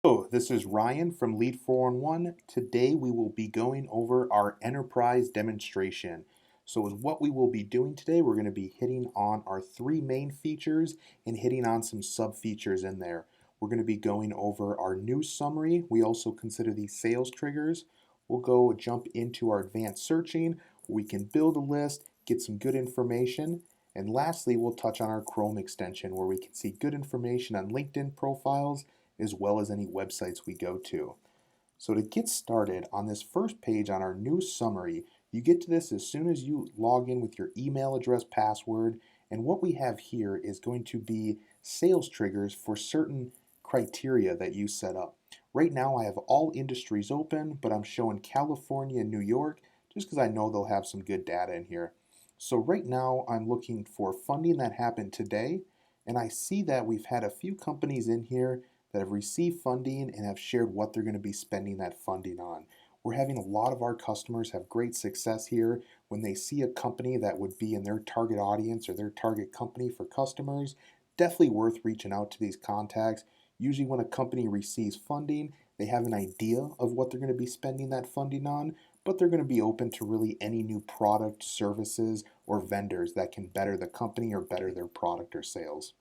Hello, this is Ryan from Lead411. Today we will be going over our enterprise demonstration. So as what we will be doing today, we're going to be hitting on our three main features and hitting on some sub features in there. We're going to be going over our news summary. We also consider these sales triggers. We'll go jump into our advanced searching where we can build a list, get some good information. And lastly, we'll touch on our Chrome extension where we can see good information on LinkedIn profiles as well as any websites we go to. So to get started on this first page on our news summary, you get to this as soon as you log in with your email address password. And what we have here is going to be sales triggers for certain criteria that you set up. Right now I have all industries open, but I'm showing California and New York just because I know they'll have some good data in here. So right now I'm looking for funding that happened today, and I see that we've had a few companies in here that have received funding and have shared what they're going to be spending that funding on. We're having a lot of our customers have great success here when they see a company that would be in their target audience or their target company for customers. Definitely worth reaching out to these contacts. Usually, when a company receives funding, they have an idea of what they're going to be spending that funding on, but they're going to be open to really any new product, services, or vendors that can better the company or better their product or sales.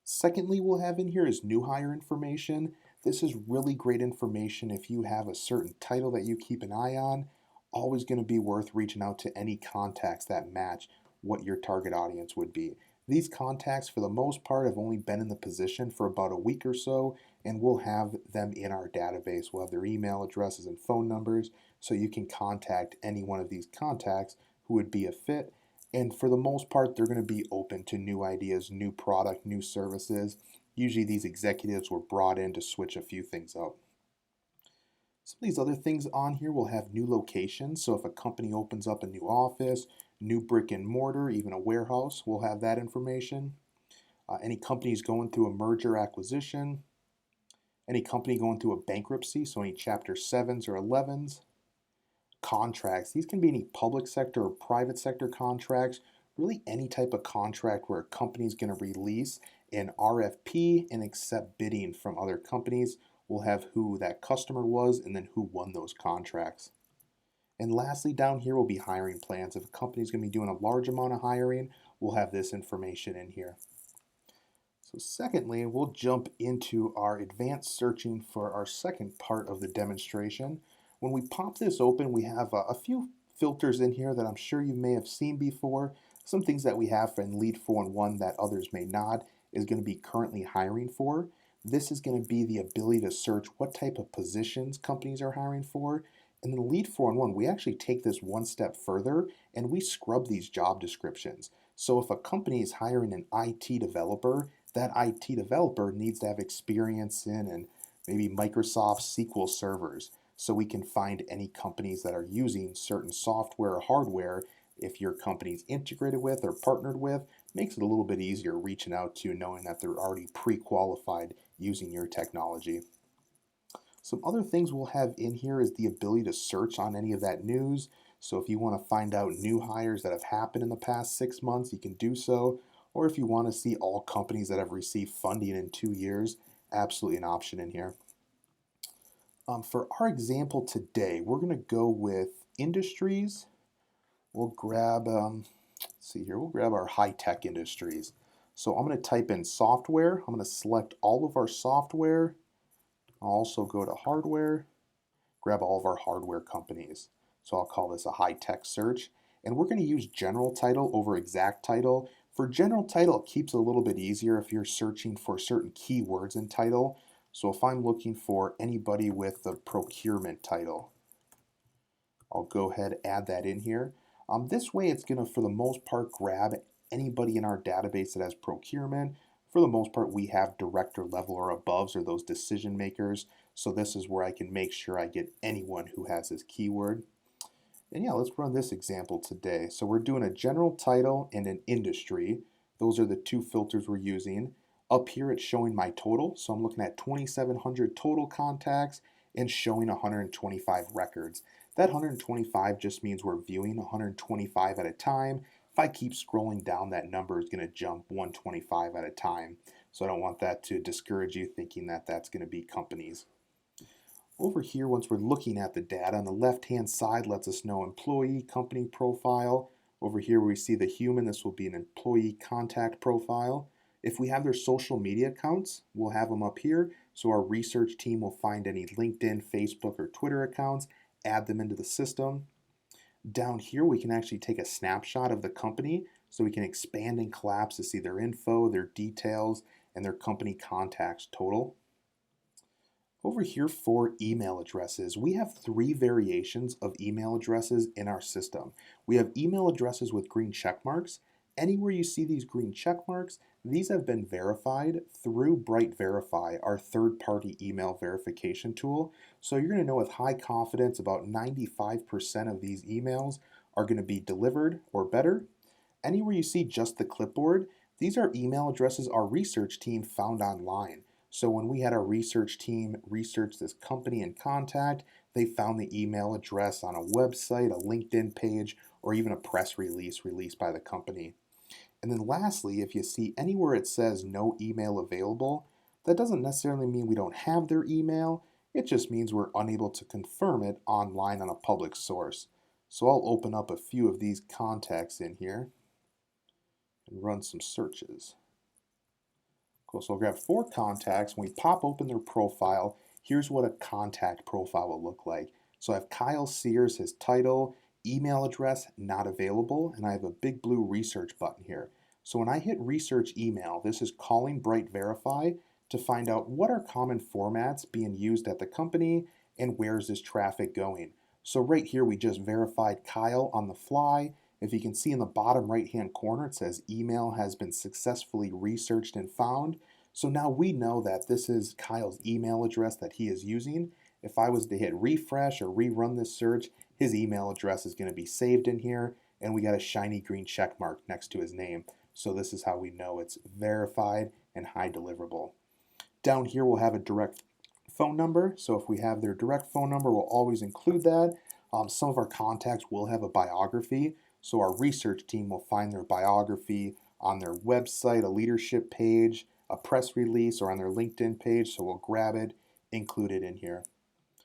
Secondly, we'll have in here is new hire information. This is really great information if you have a certain title that you keep an eye on. Always going to be worth reaching out to any contacts that match what your target audience would be. These contacts, for the most part, have only been in the position for about a week or so, and we'll have them in our database. We'll have their email addresses and phone numbers, so you can contact any one of these contacts who would be a fit, and for the most part, they're going to be open to new ideas, new product, new services. Usually, these executives were brought in to switch a few things up. Some of these other things on here will have new locations. So, if a company opens up a new office, new brick and mortar, even a warehouse, we'll have that information. Any companies going through a merger acquisition, any company going through a bankruptcy, so any Chapter 7s or 11s, contracts. These can be any public sector or private sector contracts, really any type of contract where a company is going to release an RFP and accept bidding from other companies. We'll have who that customer was and then who won those contracts. And lastly, down here will be hiring plans. If a company is going to be doing a large amount of hiring, we'll have this information in here. So secondly, we'll jump into our advanced searching for our second part of the demonstration. When we pop this open, we have a few filters in here that I'm sure you may have seen before. Some things that we have in Lead411 that others may not is going to be currently hiring for. This is going to be the ability to search what type of positions companies are hiring for. And then Lead411, we actually take this one step further and we scrub these job descriptions. So if a company is hiring an IT developer, that IT developer needs to have experience in and maybe Microsoft SQL servers. So we can find any companies that are using certain software or hardware. If your company's integrated with or partnered with, makes it a little bit easier reaching out to knowing that they're already pre-qualified using your technology. Some other things we'll have in here is the ability to search on any of that news. So if you want to find out new hires that have happened in the past 6 months, you can do so. Or if you want to see all companies that have received funding in 2 years, absolutely an option in here. For our example today, we're going to go with industries. We'll grab, let's see here, we'll grab our high-tech industries. So I'm going to type in software. I'm going to select all of our software. I'll also go to hardware, grab all of our hardware companies. So I'll call this a high-tech search. And we're going to use general title over exact title. For general title, it keeps it a little bit easier if you're searching for certain keywords in title. So if I'm looking for anybody with the procurement title, I'll go ahead and add that in here. This way it's going to, for the most part, grab anybody in our database that has procurement. For the most part, we have director level or aboves or those decision makers. So this is where I can make sure I get anyone who has this keyword. And yeah, let's run this example today. So we're doing a general title and an industry. Those are the two filters we're using. Up here, it's showing my total. So I'm looking at 2,700 total contacts and showing 125 records. That 125 just means we're viewing 125 at a time. If I keep scrolling down, that number is going to jump 125 at a time. So I don't want that to discourage you thinking that that's going to be companies. Over here, once we're looking at the data, on the left-hand side lets us know employee company profile. Over here where we see the human, this will be an employee contact profile. If we have their social media accounts, we'll have them up here. So our research team will find any LinkedIn, Facebook, or Twitter accounts, add them into the system. Down here, we can actually take a snapshot of the company so we can expand and collapse to see their info, their details, and their company contacts total. Over here for email addresses, we have three variations of email addresses in our system. We have email addresses with green check marks. Anywhere you see these green check marks, these have been verified through Bright Verify, our third-party email verification tool. So you're going to know with high confidence about 95% of these emails are going to be delivered or better. Anywhere you see just the clipboard, these are email addresses our research team found online. So when we had our research team research this company and contact, they found the email address on a website, a LinkedIn page, or even a press release released by the company. And then lastly, if you see anywhere it says no email available, that doesn't necessarily mean we don't have their email. It just means we're unable to confirm it online on a public source. So I'll open up a few of these contacts in here and run some searches. Cool, so I'll grab 4 contacts. When we pop open their profile, here's what a contact profile will look like. So I have Kyle Sears, his title, email address, not available, and I have a big blue research button here. So when I hit research email, this is calling Bright Verify to find out what are common formats being used at the company and where is this traffic going. So right here, we just verified Kyle on the fly. If you can see in the bottom right-hand corner, it says email has been successfully researched and found. So now we know that this is Kyle's email address that he is using. If I was to hit refresh or rerun this search, his email address is going to be saved in here, and we got a shiny green check mark next to his name. So this is how we know it's verified and high deliverable. Down here, we'll have a direct phone number. So if we have their direct phone number, we'll always include that. Some of our contacts will have a biography. So our research team will find their biography on their website, a leadership page, a press release, or on their LinkedIn page. So we'll grab it, include it in here.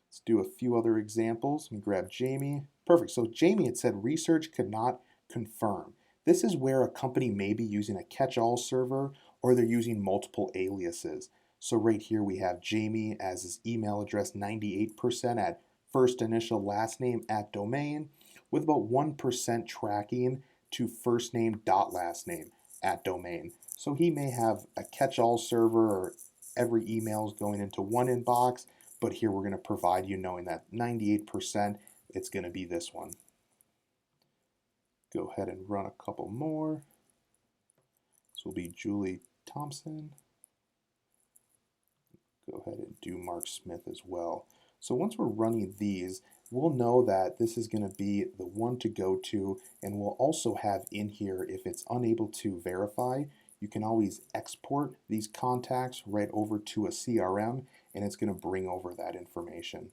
Let's do a few other examples. Let me grab Jamie. Perfect. So Jamie, it said research could not confirm. This is where a company may be using a catch-all server or they're using multiple aliases. So right here we have Jamie as his email address 98% at first initial last name at domain, with about 1% tracking to first name dot last name at domain. So he may have a catch-all server or every email is going into one inbox, but here we're going to provide you knowing that 98% it's going to be this one. Go ahead and run a couple more. This will be Julie Thompson. Go ahead and do Mark Smith as well. So once we're running these, we'll know that this is going to be the one to go to, and we'll also have in here, if it's unable to verify, you can always export these contacts right over to a CRM, and it's going to bring over that information.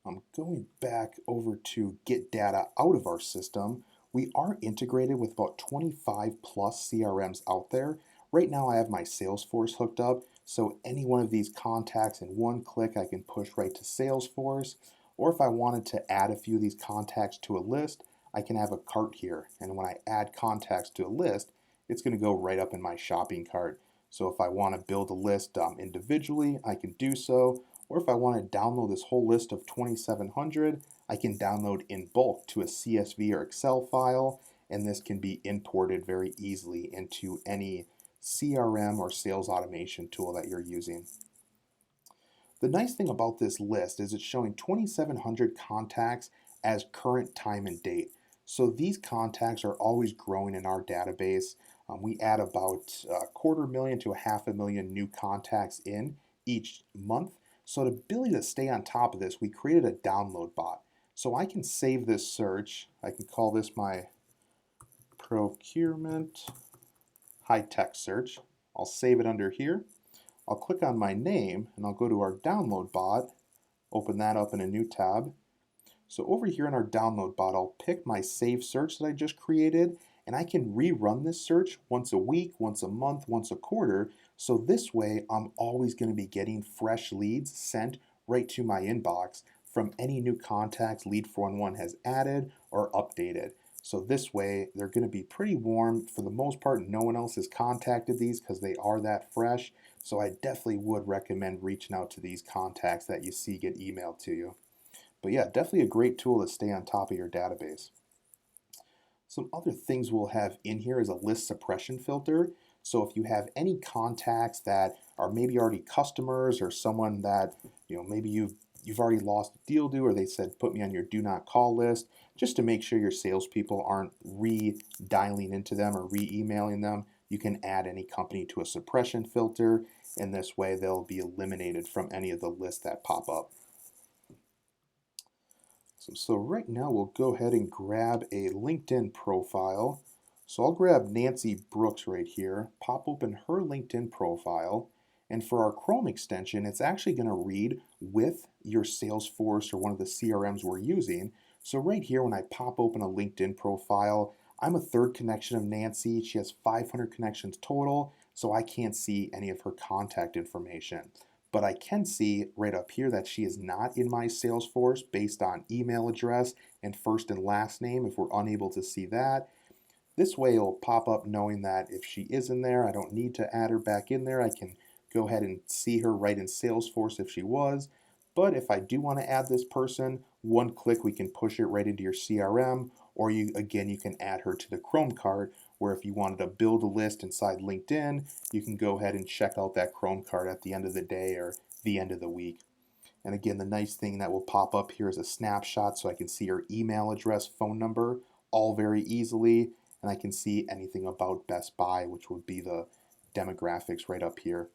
I'm going back over to get data out of our system. We are integrated with about 25 plus CRMs out there. Right now I have my Salesforce hooked up, so any one of these contacts in one click I can push right to Salesforce. Or if I wanted to add a few of these contacts to a list, I can have a cart here. And when I add contacts to a list, it's going to go right up in my shopping cart. So if I want to build a list individually, I can do so. Or if I want to download this whole list of 2,700, I can download in bulk to a CSV or Excel file, and this can be imported very easily into any CRM or sales automation tool that you're using. The nice thing about this list is it's showing 2,700 contacts as current time and date. So these contacts are always growing in our database. We add about 250,000 to 500,000 new contacts in each month. So the ability to stay on top of this, we created a download bot. So I can save this search. I can call this my procurement high-tech search. I'll save it under here. I'll click on my name and I'll go to our download bot, open that up in a new tab. So over here in our download bot, I'll pick my save search that I just created, and I can rerun this search once a week, once a month, once a quarter. So this way, I'm always going to be getting fresh leads sent right to my inbox from any new contacts Lead411 has added or updated. So this way, they're going to be pretty warm. For the most part, no one else has contacted these because they are that fresh. So I definitely would recommend reaching out to these contacts that you see get emailed to you. But yeah, definitely a great tool to stay on top of your database. Some other things we'll have in here is a list suppression filter. So if you have any contacts that are maybe already customers or someone that, maybe you've already lost a deal to, or they said put me on your do not call list, just to make sure your salespeople aren't re-dialing into them or re-emailing them, you can add any company to a suppression filter. In this way, they'll be eliminated from any of the lists that pop up. So right now we'll go ahead and grab a LinkedIn profile. So I'll grab Nancy Brooks right here, pop open her LinkedIn profile, and for our Chrome extension, it's actually going to read with your Salesforce or one of the CRMs we're using. So right here, when I pop open a LinkedIn profile, I'm a third connection of Nancy. She has 500 connections total, so I can't see any of her contact information. But I can see right up here that she is not in my Salesforce based on email address and first and last name if we're unable to see that. This way it'll pop up knowing that if she is in there, I don't need to add her back in there. I can go ahead and see her right in Salesforce if she was. But if I do want to add this person, one click we can push it right into your CRM, or you can add her to the Chrome cart, where if you wanted to build a list inside LinkedIn, you can go ahead and check out that Chrome cart at the end of the day or the end of the week. And again, the nice thing that will pop up here is a snapshot, so I can see your email address, phone number, all very easily. And I can see anything about Best Buy, which would be the demographics right up here.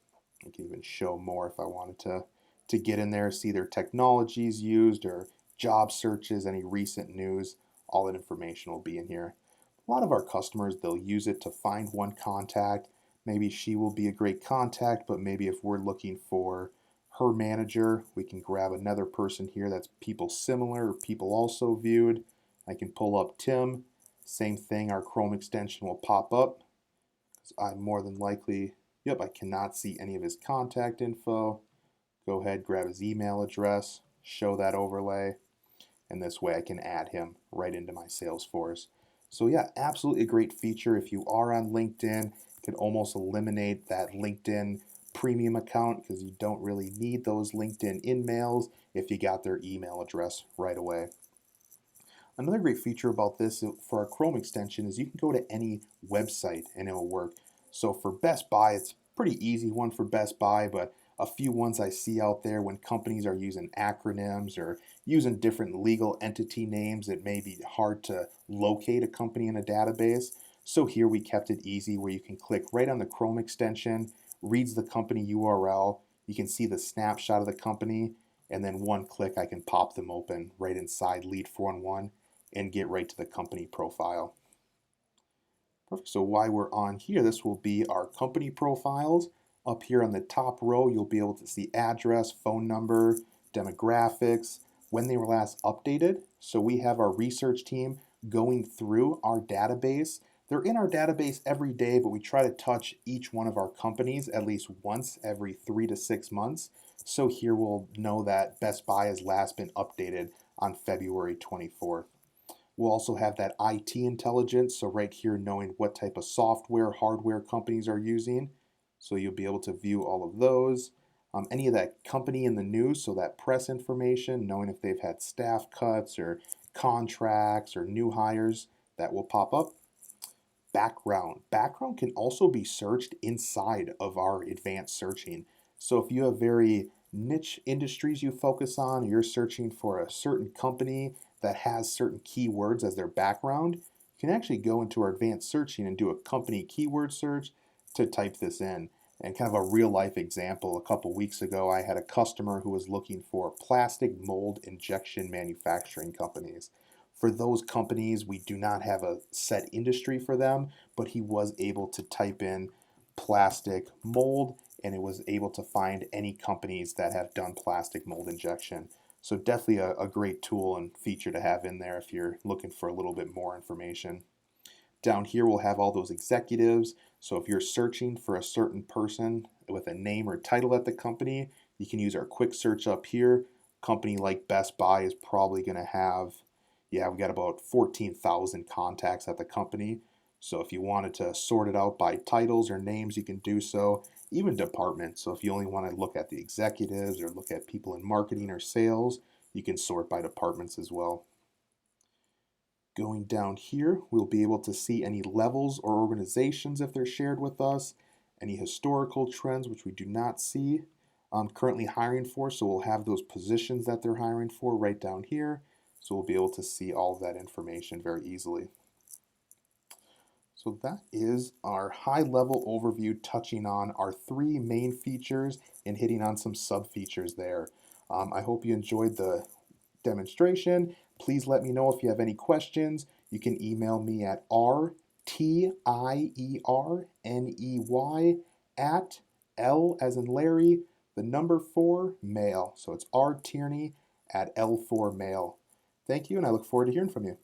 I can even show more if I wanted to get in there, see their technologies used or job searches, any recent news. All that information will be in here. A lot of our customers, they'll use it to find one contact. Maybe she will be a great contact, but maybe if we're looking for her manager, we can grab another person here that's people similar or people also viewed. I can pull up Tim. Same thing, our Chrome extension will pop up. I'm more than likely, I cannot see any of his contact info. Go ahead, grab his email address, show that overlay, and this way I can add him right into my Salesforce. So yeah, absolutely a great feature. If you are on LinkedIn, you can almost eliminate that LinkedIn premium account because you don't really need those LinkedIn in-mails if you got their email address right away. Another great feature about this for our Chrome extension is you can go to any website and it will work. So for Best Buy, it's pretty easy one for Best Buy, but a few ones I see out there when companies are using acronyms or using different legal entity names, it may be hard to locate a company in a database. So here we kept it easy where you can click right on the Chrome extension, reads the company URL, you can see the snapshot of the company, and then one click I can pop them open right inside Lead411 and get right to the company profile. Perfect. So while we're on here, this will be our company profiles. Up here on the top row, you'll be able to see address, phone number, demographics, when they were last updated. So we have our research team going through our database. They're in our database every day, but we try to touch each one of our companies at least once every 3 to 6 months. So here we'll know that Best Buy has last been updated on February 24th. We'll also have that IT intelligence, so right here knowing what type of software, hardware companies are using. So you'll be able to view all of those. Any of that company in the news, so that press information, knowing if they've had staff cuts or contracts or new hires, that will pop up. Background. Background can also be searched inside of our advanced searching. So if you have very niche industries you focus on, you're searching for a certain company that has certain keywords as their background, you can actually go into our advanced searching and do a company keyword search to type this in. And kind of a real life example, a couple weeks ago, I had a customer who was looking for plastic mold injection manufacturing companies. For those companies, we do not have a set industry for them, but he was able to type in plastic mold and it was able to find any companies that have done plastic mold injection. So definitely a great tool and feature to have in there if you're looking for a little bit more information. Down here we'll have all those executives. So if you're searching for a certain person with a name or title at the company, you can use our quick search up here. Company like Best Buy is probably going to have, yeah, we got about 14,000 contacts at the company. So if you wanted to sort it out by titles or names, you can do so. Even departments. So if you only want to look at the executives or look at people in marketing or sales, you can sort by departments as well. Going down here, we'll be able to see any levels or organizations if they're shared with us, any historical trends, which we do not see currently hiring for. So we'll have those positions that they're hiring for right down here. So we'll be able to see all of that information very easily. So that is our high-level overview touching on our three main features and hitting on some sub-features there. I hope you enjoyed the demonstration. Please let me know if you have any questions. You can email me at rtierney at L as in Larry, the number 4 mail. So it's rtierney at L4mail. Thank you, and I look forward to hearing from you.